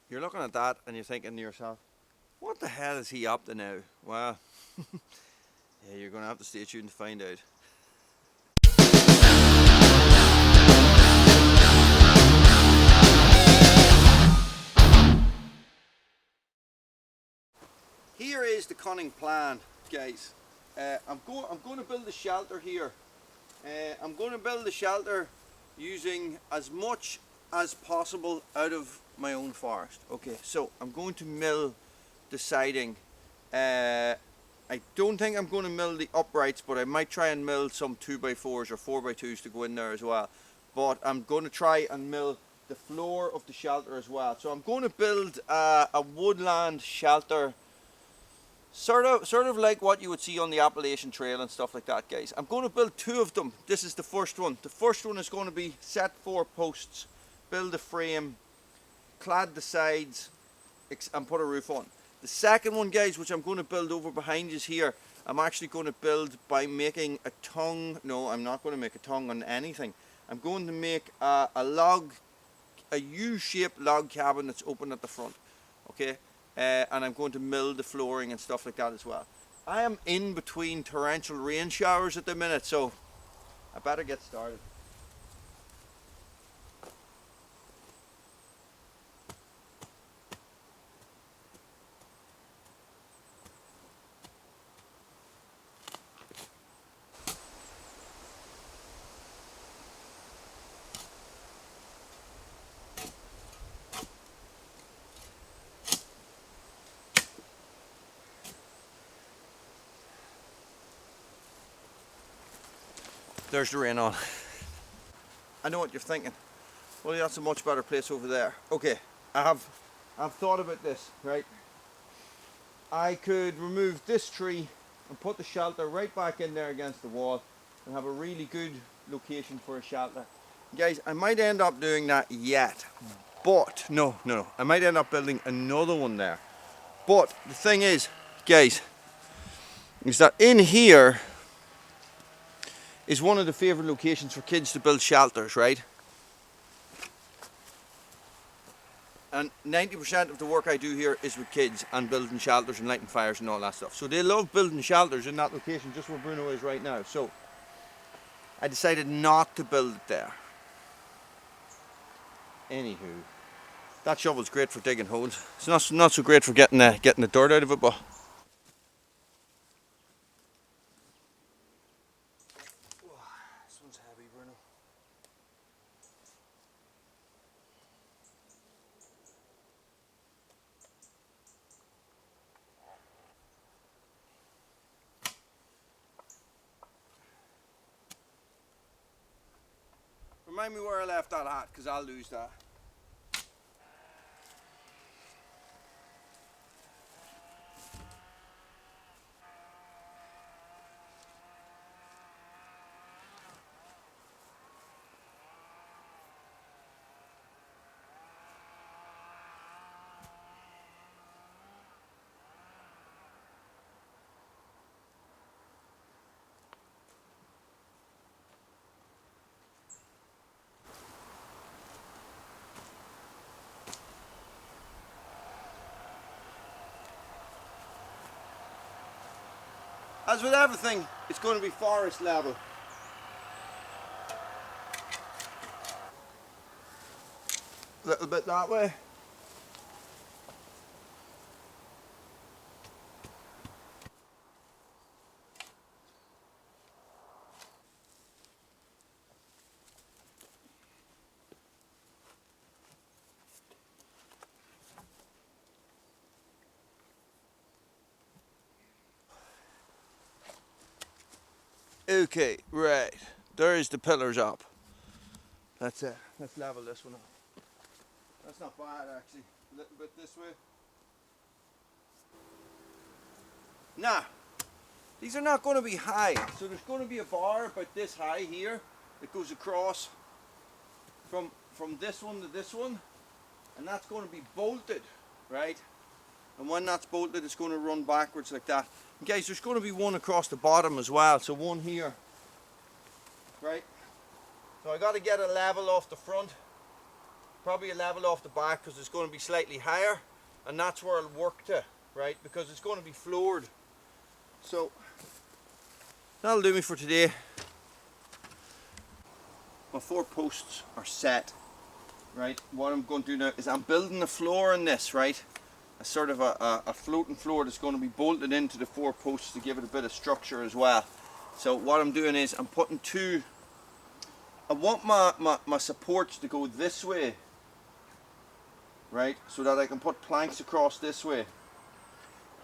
You're looking at that and you're thinking to yourself, what the hell is he up to now? Well, yeah, you're going to have to stay tuned to find out. Here is the cunning plan, guys. I'm going to build a shelter here. I'm going to build the shelter using as much as possible out of my own forest. Okay, so I'm going to mill the siding. I don't think I'm going to mill the uprights, but I might try and mill some 2x4s or 4x2s to go in there as well. But I'm going to try and mill the floor of the shelter as well. So I'm going to build a woodland shelter, sort of like what you would see on the Appalachian Trail and stuff like that, guys. I'm going to build two of them. This is the first one. The first one is going to be set 4 posts, build a frame, clad the sides, and put a roof on. The second one, guys, which I'm going to build over behind you here, I'm actually going to build by making a tongue. No, I'm not going to make a tongue on anything. I'm going to make a U-shaped log cabin that's open at the front. Okay. And I'm going to mill the flooring and stuff like that as well. I am in between torrential rain showers at the minute, so I better get started. There's the rain on. I know what you're thinking. Well, that's a much better place over there. Okay, I've thought about this, right? I could remove this tree and put the shelter right back in there against the wall and have a really good location for a shelter. Guys, I might end up doing that yet, but no, I might end up building another one there. But the thing is, guys, is that in here is one of the favourite locations for kids to build shelters, right? And 90% of the work I do here is with kids and building shelters and lighting fires and all that stuff. So they love building shelters in that location, just where Bruno is right now. So I decided not to build it there. Anywho, that shovel's great for digging holes. It's not so great for getting the dirt out of it, but this one's heavy, Bruno. Remind me where I left that hat, because I'll lose that. As with everything, it's going to be forest level. A little bit that way. Okay, right. There's the pillars up. That's it. Let's level this one up. That's not bad actually. A little bit this way. Now, these are not going to be high. So there's going to be a bar about this high here that goes across from this one to this one. And that's going to be bolted, right? And when that's bolted, it's going to run backwards like that. And guys, there's going to be one across the bottom as well. So one here, right? So I got to get a level off the front. probably a level off the back because it's going to be slightly higher, and that's where I'll work to, right, because it's going to be floored. So that'll do me for today. My 4 posts are set, right. What I'm going to do now is I'm building the floor in this, right, a sort of a floating floor that's going to be bolted into the 4 posts to give it a bit of structure as well. So what I'm doing is I'm putting 2, I want my supports to go this way, right, so that I can put planks across this way.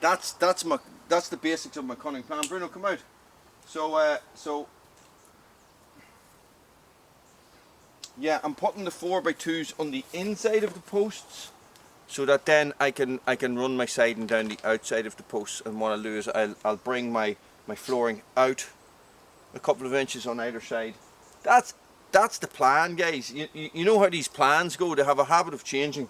That's the basics of my cunning plan. Bruno, come out. So yeah, I'm putting the 4x2s on the inside of the posts, so that then I can run my siding down the outside of the posts. And what I'll do is I'll bring my flooring out a couple of inches on either side. That's the plan, guys. You know how these plans go. They have a habit of changing.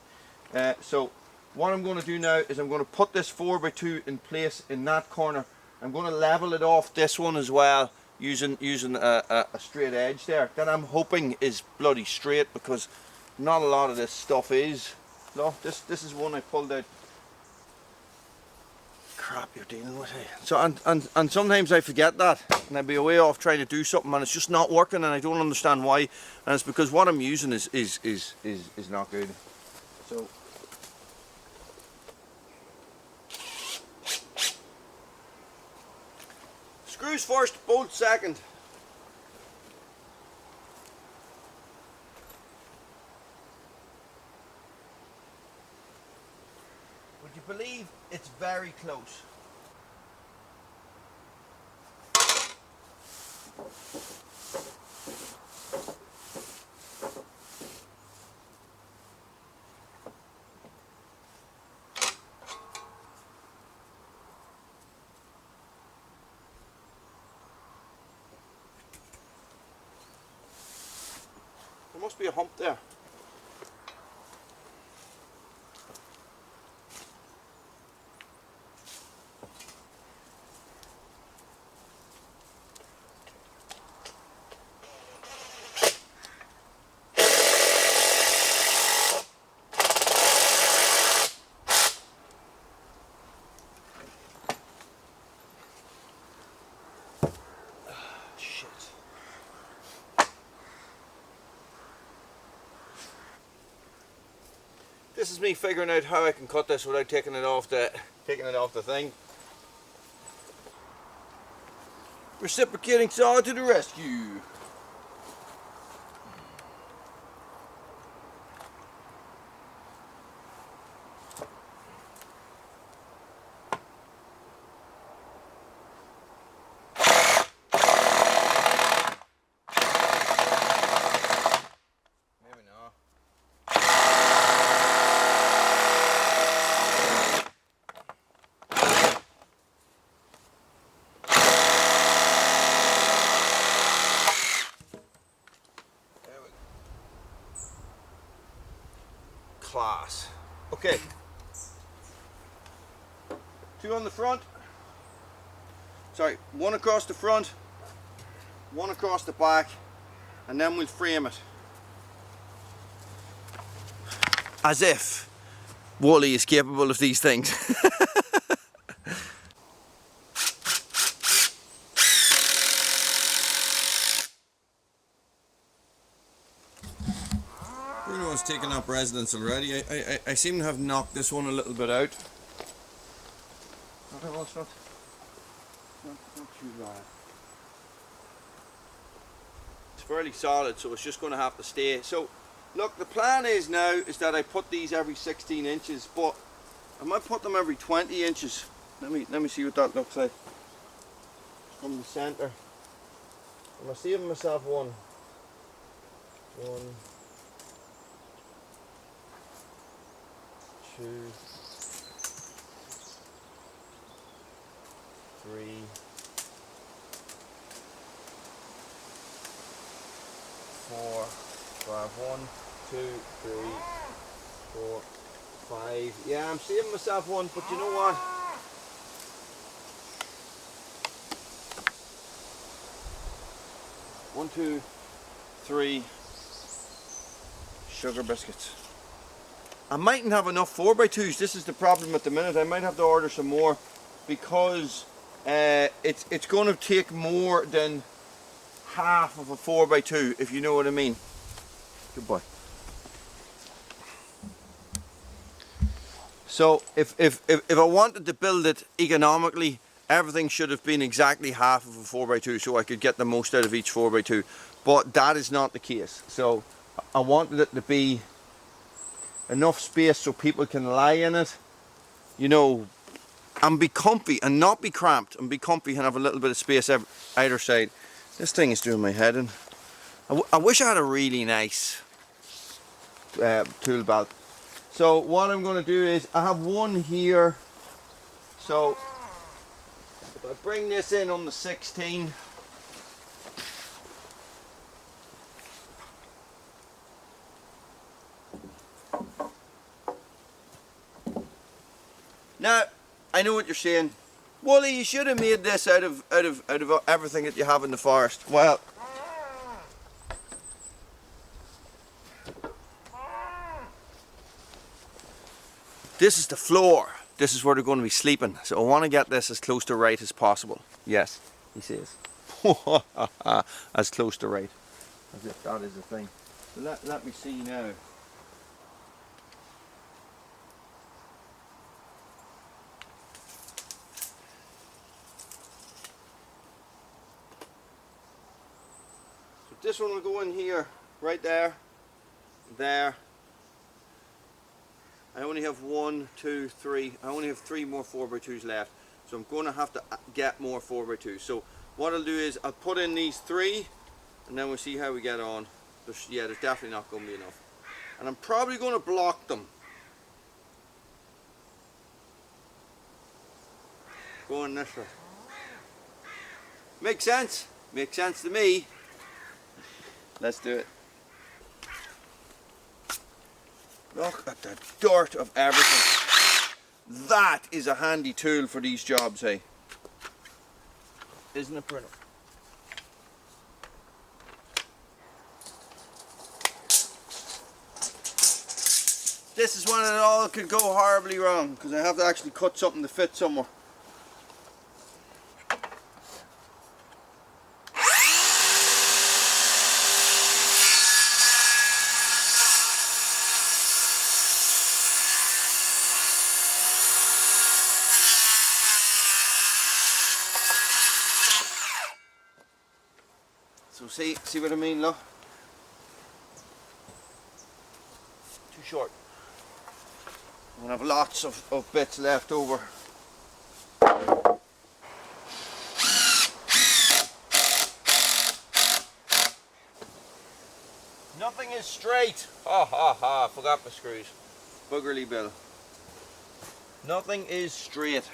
So what I'm going to do now is I'm going to put this 4x2 in place in that corner. I'm going to level it off this one as well, using a straight edge there that I'm hoping is bloody straight, because not a lot of this stuff is. No, this is one I pulled out. Crap, you're dealing with it. So and sometimes I forget that, and I'll be away off trying to do something and it's just not working, and I don't understand why, and it's because what I'm using is not good. So screws first, bolts second. Would you believe it's very close? There must be a hump there. This is me figuring out how I can cut this without taking it off the thing. Reciprocating saw to the rescue. Class. Okay. 2 on the front. Sorry, 1 across the front, 1 across the back, and then we'll frame it. As if Wally is capable of these things. Bruno's taken up residence already. I seem to have knocked this one a little bit out. Well, it's not too bad. It's fairly solid, so it's just going to have to stay. So, look, the plan is now is that I put these every 16 inches, but I might put them every 20 inches. Let me see what that looks like from the centre. I'm saving myself one. 2, 3, 4, 5. 1, 2, 3, 4, 5. Yeah, I'm saving myself one, but you know what? One, 2, 3 sugar biscuits. I mightn't have enough 4x2s. This is the problem at the minute. I might have to order some more because it's going to take more than half of a 4x2, if you know what I mean. Good boy. So if I wanted to build it economically, everything should have been exactly half of a 4x2 so I could get the most out of each 4x2. But that is not the case. So I wanted it to be enough space so people can lie in it, you know, and be comfy and not be cramped, and be comfy and have a little bit of space either side. This thing is doing my head in. I wish I had a really nice tool belt. So what I'm going to do is, I have one here, so if I bring this in on the 16, now I know what you're saying, Wooly, you should have made this out of everything that you have in the forest. Well, this is the floor. This is where they're going to be sleeping. So I want to get this as close to right as possible. Yes, he says. As close to right. As if that is the thing. So let me see now. So this one will go in here, right there, there. I only have 1, 2, 3. I only have 3 more 4x2s left. So I'm going to have to get more 4x2s. So what I'll do is I'll put in these 3 and then we'll see how we get on. There's definitely not going to be enough. And I'm probably going to block them. Going this way. Makes sense. Makes sense to me. Let's do it. Look at the dirt of everything. That is a handy tool for these jobs, hey? Isn't it, Bruno? This is when it all could go horribly wrong, because I have to actually cut something to fit somewhere. So see what I mean, look? Too short. I'm gonna have lots of bits left over. Nothing is straight. Ha ha ha, forgot my screws. Buggerly bill. Nothing is straight.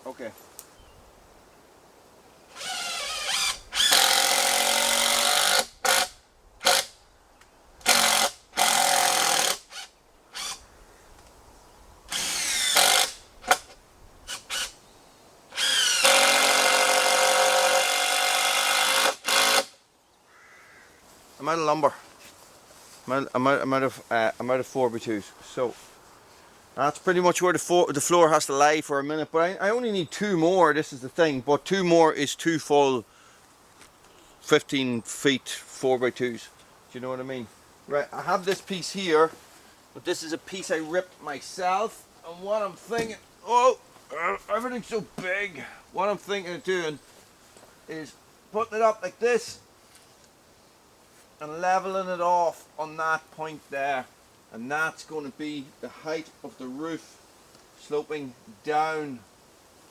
Okay. I'm out of lumber. I'm out of 4x2s. So that's pretty much where the floor has to lie for a minute. But I only need 2 more. This is the thing. But 2 more is 2 full 15 feet 4x2s. Do you know what I mean? Right. I have this piece here, but this is a piece I ripped myself. And what I'm thinking, everything's so big. What I'm thinking of doing is putting it up like this and leveling it off on that point there, and that's going to be the height of the roof sloping down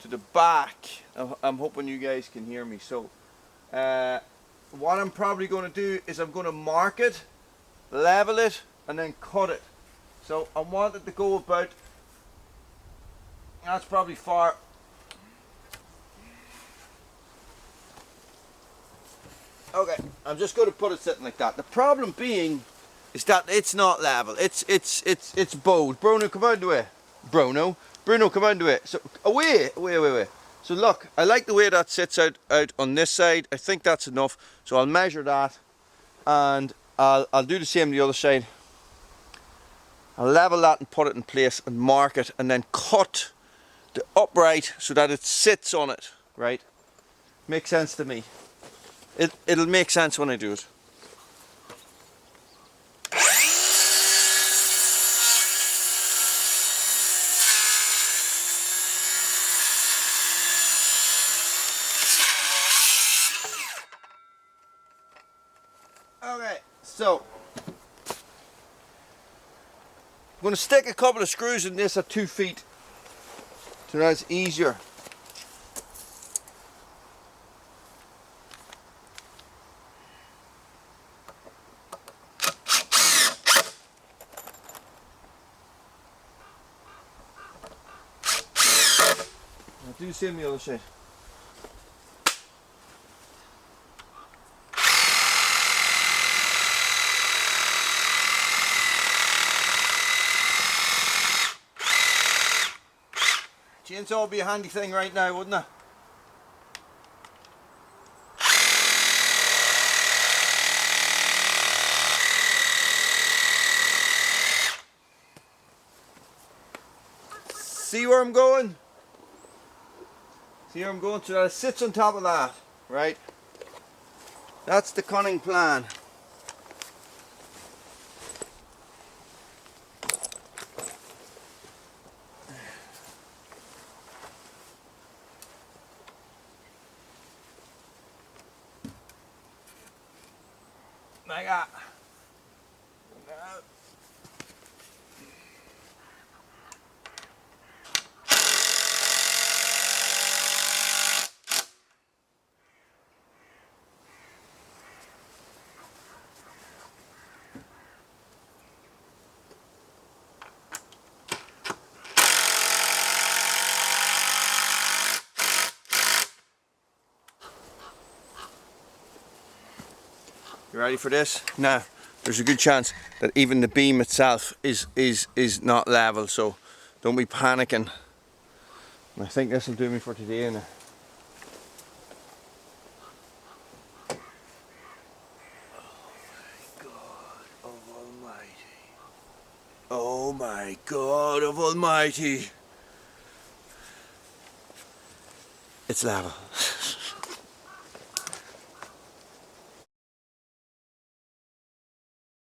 to the back. I'm hoping you guys can hear me. So what I'm probably going to do is I'm going to mark it, level it, and then cut it. So I want it to go about, that's probably far. Okay, I'm just going to put it sitting like that. The problem being is that it's not level. It's bowed. Bruno, come out the way. Bruno, come out the way. So away. So look, I like the way that sits out on this side. I think that's enough. So I'll measure that, and I'll do the same the other side. I'll level that and put it in place and mark it, and then cut the upright so that it sits on it, right? Makes sense to me. It'll make sense when I do it. Okay, so I'm going to stick a couple of screws in this at 2 feet so that's easier. Now do the same the other side. Chainsaw would be a handy thing right now, wouldn't it? See where I'm going? See where I'm going? So that it sits on top of that, right? That's the cunning plan. Like that. You ready for this? Now, there's a good chance that even the beam itself is not level, so don't be panicking. And I think this will do me for today now. Oh my God of Almighty. It's level.